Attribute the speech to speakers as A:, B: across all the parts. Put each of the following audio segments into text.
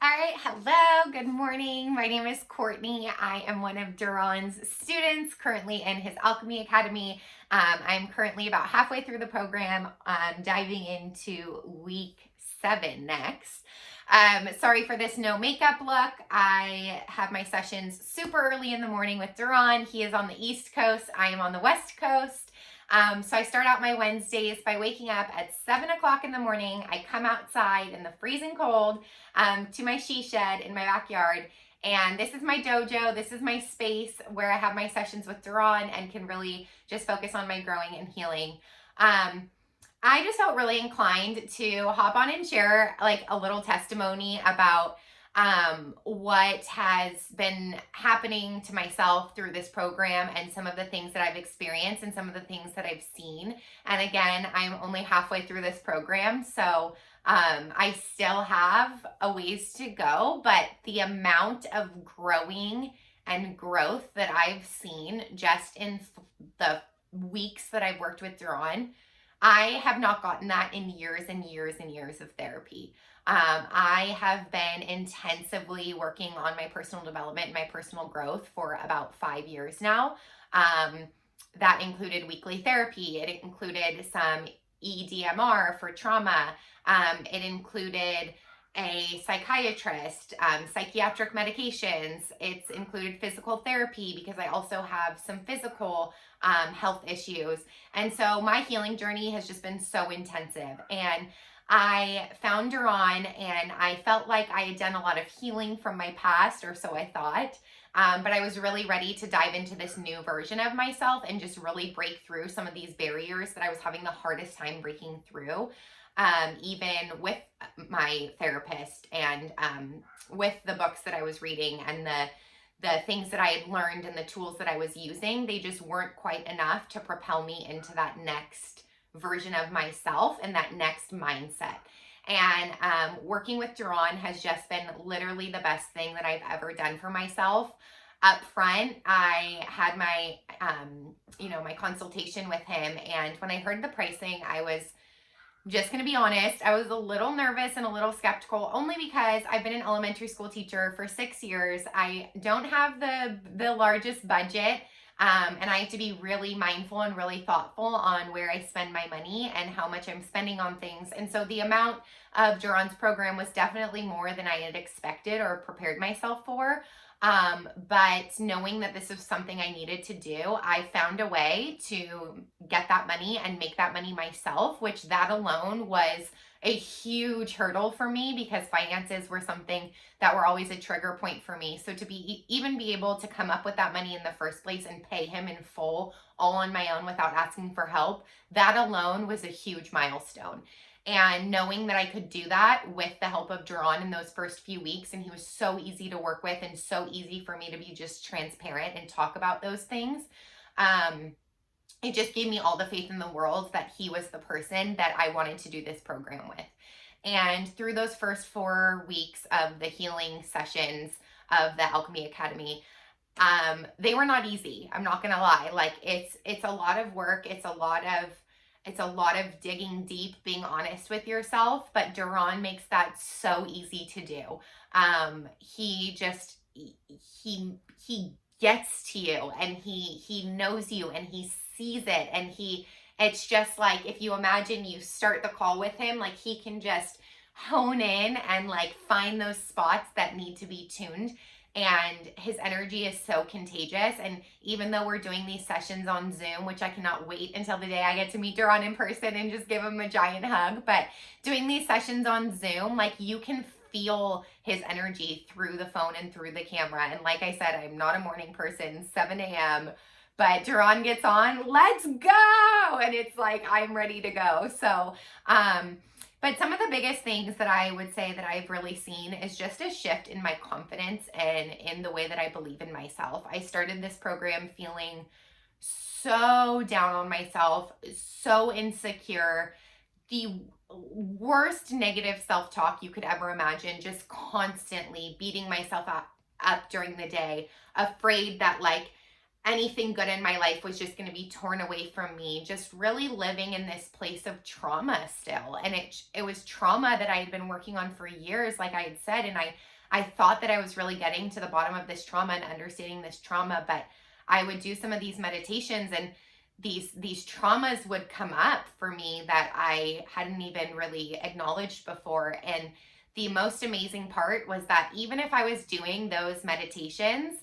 A: All right, hello, good morning. My name is Courtney. I am one of Deron's students currently in his Alchemy Academy. I'm currently about halfway through the program, diving into week 7 next. Sorry for this no makeup look. I have my sessions super early in the morning with Deron. He is on the East Coast, I am on the West Coast. So I start out my Wednesdays by waking up at 7 o'clock in the morning. I come outside in the freezing cold to my she shed in my backyard. And this is my dojo. This is my space where I have my sessions with Deron and can really just focus on my growing and healing. I just felt really inclined to hop on and share like a little testimony about what has been happening to myself through this program and some of the things that I've experienced and some of the things that I've seen. And again, I'm only halfway through this program, so I still have a ways to go, but the amount of growing and growth that I've seen just in the weeks that I've worked with Deron, I have not gotten that in years and years and years of therapy. I have been intensively working on my personal development and my personal growth for about 5 years now. That included weekly therapy. It included some EDMR for trauma. It included a psychiatrist, psychiatric medications. It's included physical therapy because I also have some physical health issues. And so my healing journey has just been so intensive. And I found Deron and I felt like I had done a lot of healing from my past, or so I thought. But I was really ready to dive into this new version of myself and just really break through some of these barriers that I was having the hardest time breaking through, even with my therapist and with the books that I was reading and the things that I had learned and the tools that I was using. They just weren't quite enough to propel me into that next version of myself and that next mindset. And working with Deron has just been literally the best thing that I've ever done for myself. Up front, I had my, my consultation with him. And when I heard the pricing, I was just going to be honest, I was a little nervous and a little skeptical, only because I've been an elementary school teacher for 6 years. I don't have the largest budget. And I have to be really mindful and really thoughtful on where I spend my money and how much I'm spending on things. And so the amount of Deron's program was definitely more than I had expected or prepared myself for. But knowing that this was something I needed to do, I found a way to get that money and make that money myself, which that alone was a huge hurdle for me because finances were something that were always a trigger point for me. So to even be able to come up with that money in the first place and pay him in full all on my own without asking for help, that alone was a huge milestone. And knowing that I could do that with the help of Deron in those first few weeks, and he was so easy to work with and so easy for me to be just transparent and talk about those things, it just gave me all the faith in the world that he was the person that I wanted to do this program with. And through those first 4 weeks of the healing sessions of the Alchemy Academy, they were not easy. I'm not gonna lie. Like it's a lot of work. It's a lot of digging deep, being honest with yourself. But Deron makes that so easy to do. He gets to you, and he knows you, and he sees it, and it's just like, if you imagine you start the call with him, like he can just hone in and like find those spots that need to be tuned. And his energy is so contagious. And even though we're doing these sessions on Zoom, which I cannot wait until the day I get to meet Deron in person and just give him a giant hug, but doing these sessions on Zoom, like you can feel his energy through the phone and through the camera. And like I said, I'm not a morning person, 7 a.m., but Deron gets on, let's go! And it's like, I'm ready to go. So, but some of the biggest things that I would say that I've really seen is just a shift in my confidence and in the way that I believe in myself. I started this program feeling so down on myself, so insecure, the worst negative self-talk you could ever imagine, just constantly beating myself up during the day, afraid that like anything good in my life was just going to be torn away from me, just really living in this place of trauma still. And it was trauma that I had been working on for years, like I had said. And I thought that I was really getting to the bottom of this trauma and understanding this trauma, but I would do some of these meditations, and these traumas would come up for me that I hadn't even really acknowledged before. And the most amazing part was that even if I was doing those meditations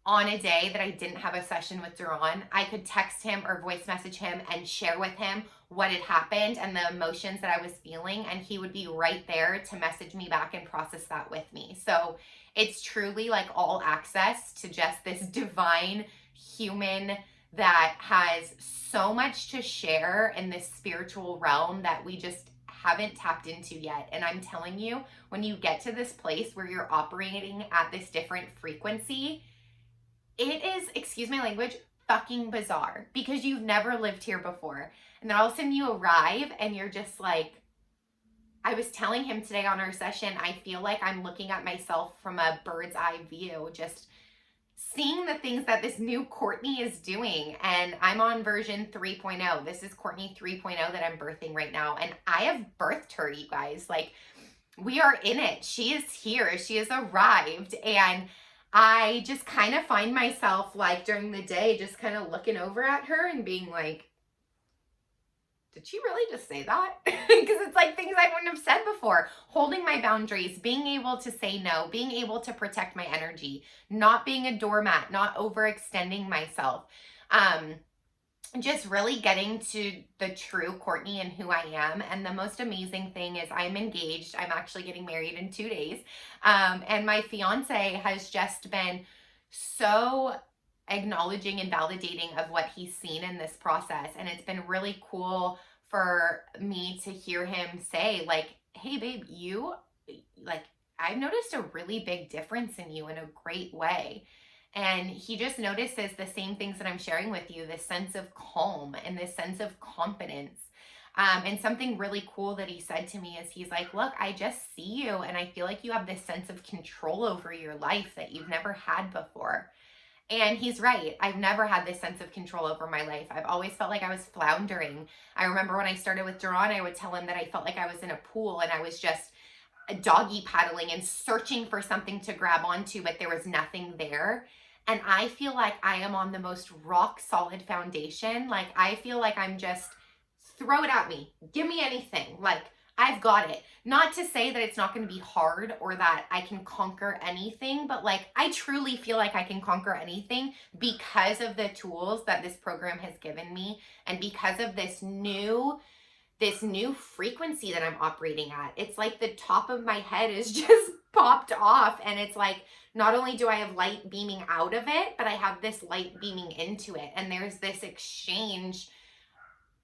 A: on a day that I didn't have a session with Deron, I could text him or voice message him and share with him what had happened and the emotions that I was feeling, and he would be right there to message me back and process that with me. So it's truly like all access to just this divine human that has so much to share in this spiritual realm that we just haven't tapped into yet. And I'm telling you, when you get to this place where you're operating at this different frequency, it is, excuse my language, fucking bizarre, because you've never lived here before. And then all of a sudden you arrive and you're just like, I was telling him today on our session, I feel like I'm looking at myself from a bird's eye view, just seeing the things that this new Courtney is doing. And I'm on version 3.0. This is Courtney 3.0 that I'm birthing right now. And I have birthed her, you guys. Like, we are in it. She is here. She has arrived. And I just kind of find myself, like, during the day, just kind of looking over at her and being like, did she really just say that? Because it's like things I wouldn't have said before. Holding my boundaries, being able to say no, being able to protect my energy, not being a doormat, not overextending myself. Just really getting to the true Courtney and who I am. And the most amazing thing is I'm engaged. I'm actually getting married in 2 days. And my fiance has just been so acknowledging and validating of what he's seen in this process. And it's been really cool for me to hear him say, like, hey babe, I've noticed a really big difference in you in a great way. And he just notices the same things that I'm sharing with you, this sense of calm and this sense of confidence. And something really cool that he said to me is he's like, look, I just see you and I feel like you have this sense of control over your life that you've never had before. And he's right. I've never had this sense of control over my life. I've always felt like I was floundering. I remember when I started with Deron, I would tell him that I felt like I was in a pool and I was just doggy paddling and searching for something to grab onto, but there was nothing there. And I feel like I am on the most rock solid foundation. Like, I feel like I'm just, throw it at me. Give me anything. Like, I've got it. Not to say that it's not going to be hard or that I can conquer anything, but like, I truly feel like I can conquer anything because of the tools that this program has given me and because of this new frequency that I'm operating at. It's like the top of my head is just popped off, and it's like, not only do I have light beaming out of it, but I have this light beaming into it. And there's this exchange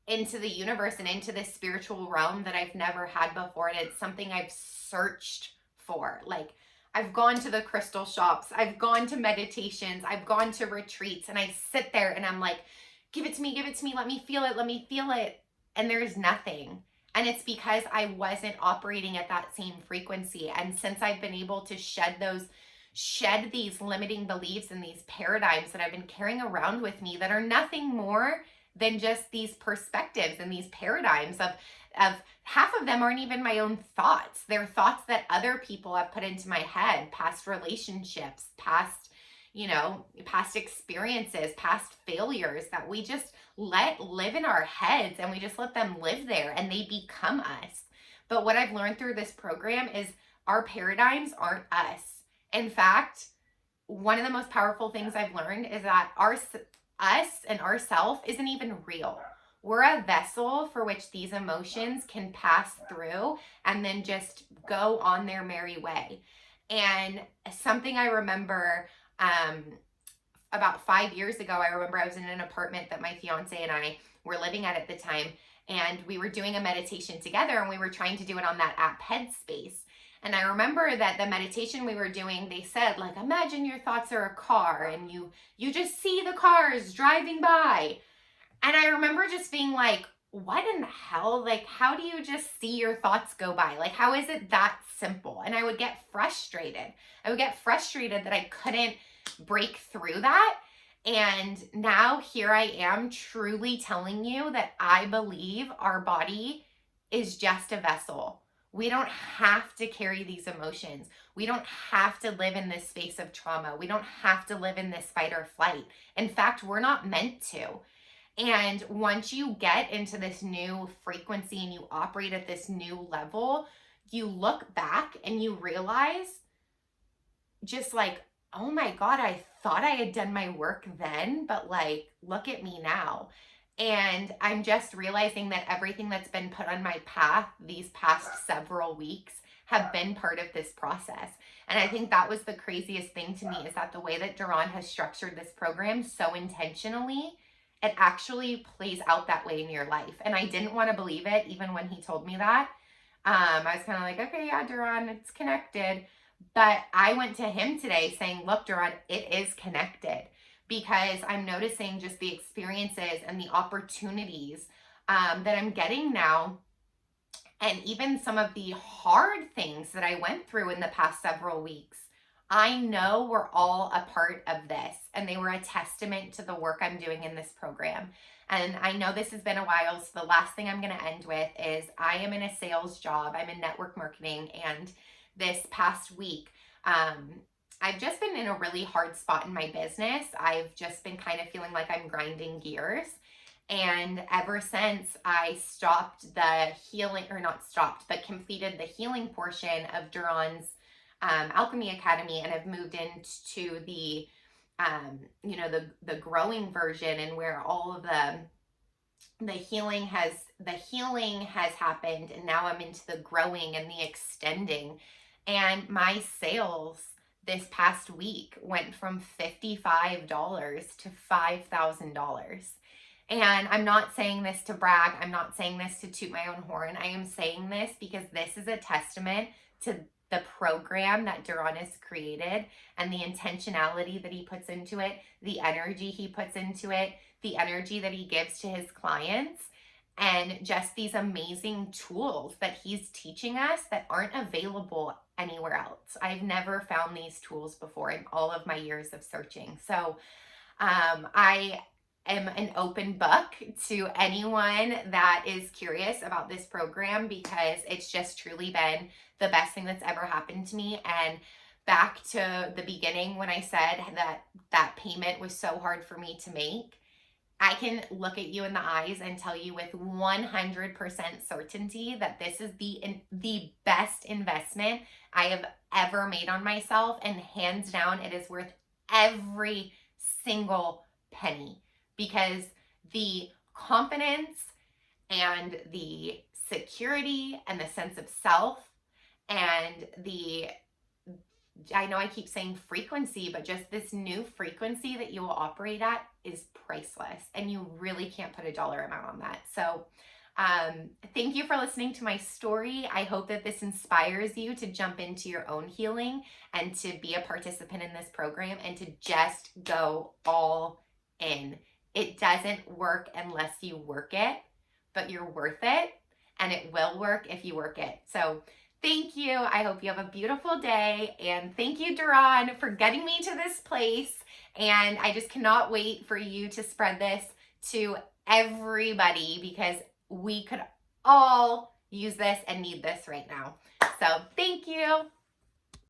A: into the universe and into this spiritual realm that I've never had before. And it's something I've searched for. Like, I've gone to the crystal shops, I've gone to meditations, I've gone to retreats, and I sit there and I'm like, give it to me, let me feel it. And there's nothing. And it's because I wasn't operating at that same frequency. And since I've been able to shed these limiting beliefs and these paradigms that I've been carrying around with me that are nothing more than just these perspectives and these paradigms of half of them aren't even my own thoughts. They're thoughts that other people have put into my head, past relationships, past experiences, past failures that we just let live in our heads, and we just let them live there and they become us. But what I've learned through this program is our paradigms aren't us. In fact, one of the most powerful things I've learned is that us and ourself isn't even real. We're a vessel for which these emotions can pass through and then just go on their merry way. And something I remember about 5 years ago, I remember I was in an apartment that my fiance and I were living at the time, and we were doing a meditation together, and we were trying to do it on that app Headspace. And I remember that the meditation we were doing, they said, like, imagine your thoughts are a car and you just see the cars driving by. And I remember just being like, what in the hell? Like, how do you just see your thoughts go by? Like, how is it that simple? And I would get frustrated. I would get frustrated that I couldn't break through that. And now here I am truly telling you that I believe our body is just a vessel. We don't have to carry these emotions. We don't have to live in this space of trauma. We don't have to live in this fight or flight. In fact, we're not meant to. And once you get into this new frequency and you operate at this new level, you look back and you realize, just like, oh my God, I thought I had done my work then, but like, look at me now. And I'm just realizing that everything that's been put on my path these past several weeks have been part of this process. And I think that was the craziest thing to me, is that the way that Deron has structured this program so intentionally, it actually plays out that way in your life. And I didn't want to believe it even when he told me that. I was kind of like, okay, yeah, Deron, it's connected. But I went to him today saying, look, Deron, it is connected, because I'm noticing just the experiences and the opportunities that I'm getting now. And even some of the hard things that I went through in the past several weeks, I know were all a part of this, and they were a testament to the work I'm doing in this program. And I know this has been a while, so the last thing I'm going to end with is I am in a sales job. I'm in network marketing, and this past week, I've just been in a really hard spot in my business. I've just been kind of feeling like I'm grinding gears. And ever since I stopped the healing, or not stopped, but completed the healing portion of Deron's Alchemy Academy, and I've moved into the, the growing version, and where all of the healing has happened, and now I'm into the growing and the extending. And my sales this past week went from $55 to $5,000. And I'm not saying this to brag. I'm not saying this to toot my own horn. I am saying this because this is a testament to the program that Deron has created, and the intentionality that he puts into it, the energy he puts into it, the energy that he gives to his clients, and just these amazing tools that he's teaching us that aren't available anywhere else. I've never found these tools before in all of my years of searching. So I am an open book to anyone that is curious about this program, because it's just truly been the best thing that's ever happened to me. And back to the beginning, when I said that payment was so hard for me to make, I can look at you in the eyes and tell you with 100% certainty that this is the best investment I have ever made on myself. And hands down, it is worth every single penny, because the confidence and the security and the sense of self and I know I keep saying frequency, but just this new frequency that you will operate at is priceless, and you really can't put a dollar amount on that. So thank you for listening to my story. I hope that this inspires you to jump into your own healing and to be a participant in this program, and to just go all in. It doesn't work unless you work it, but you're worth it, and it will work if you work it. So thank you. I hope you have a beautiful day. And thank you, Deron, for getting me to this place. And I just cannot wait for you to spread this to everybody, because we could all use this and need this right now. So thank you.